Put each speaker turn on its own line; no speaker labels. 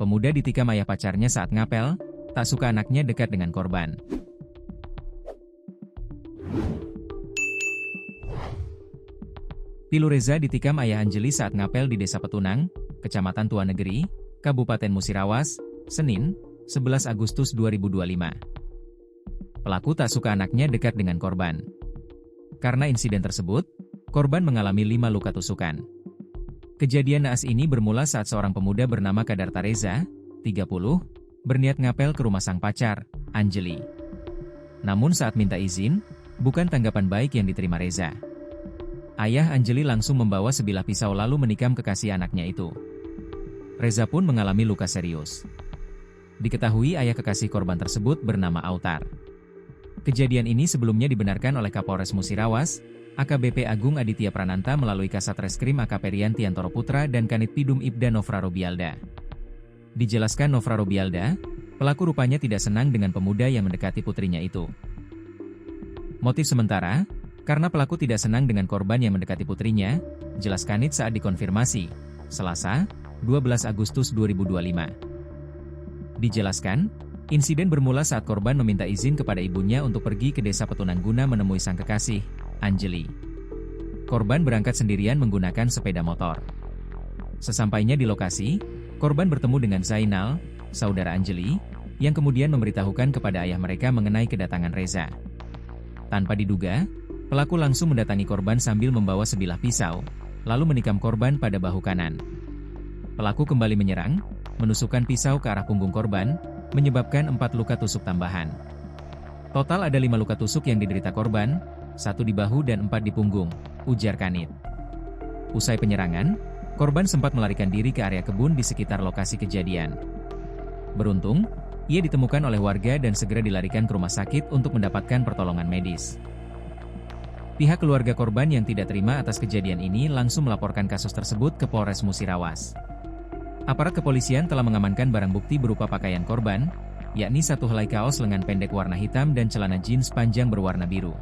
Pemuda ditikam ayah pacarnya saat ngapel, tak suka anaknya dekat dengan korban. Pilu Reza ditikam ayah Anjeli saat ngapel di Desa Petunang, Kecamatan Tua Negeri, Kabupaten Musirawas, Senin, 11 Agustus 2025. Pelaku tak suka anaknya dekat dengan korban. Karena insiden tersebut, korban mengalami 5 luka tusukan. Kejadian naas ini bermula saat seorang pemuda bernama Kadarta Reza, 30, berniat ngapel ke rumah sang pacar, Anjeli. Namun saat minta izin, bukan tanggapan baik yang diterima Reza. Ayah Anjeli langsung membawa sebilah pisau lalu menikam kekasih anaknya itu. Reza pun mengalami luka serius. Diketahui ayah kekasih korban tersebut bernama Autar. Kejadian ini sebelumnya dibenarkan oleh Kapolres Musirawas, AKBP Agung Aditya Prananta melalui Kasat Reskrim AKP Rian Tiantoro Putra dan Kanit Pidum Ibda Novra Robialda. Dijelaskan Novra Robialda, pelaku rupanya tidak senang dengan pemuda yang mendekati putrinya itu. Motif sementara, karena pelaku tidak senang dengan korban yang mendekati putrinya, jelas Kanit saat dikonfirmasi, Selasa, 12 Agustus 2025. Dijelaskan, insiden bermula saat korban meminta izin kepada ibunya untuk pergi ke Desa Petunang guna menemui sang kekasih, Anjeli. Korban berangkat sendirian menggunakan sepeda motor. Sesampainya di lokasi, korban bertemu dengan Zainal, saudara Anjeli, yang kemudian memberitahukan kepada ayah mereka mengenai kedatangan Reza. Tanpa diduga, pelaku langsung mendatangi korban sambil membawa sebilah pisau, lalu menikam korban pada bahu kanan. Pelaku kembali menyerang, menusukkan pisau ke arah punggung korban, menyebabkan 4 luka tusuk tambahan. Total ada 5 luka tusuk yang diderita korban, 1 di bahu dan 4 di punggung, ujar Kanit. Usai penyerangan, korban sempat melarikan diri ke area kebun di sekitar lokasi kejadian. Beruntung, ia ditemukan oleh warga dan segera dilarikan ke rumah sakit untuk mendapatkan pertolongan medis. Pihak keluarga korban yang tidak terima atas kejadian ini langsung melaporkan kasus tersebut ke Polres Musirawas. Aparat kepolisian telah mengamankan barang bukti berupa pakaian korban, yakni 1 helai kaos lengan pendek warna hitam dan celana jeans panjang berwarna biru.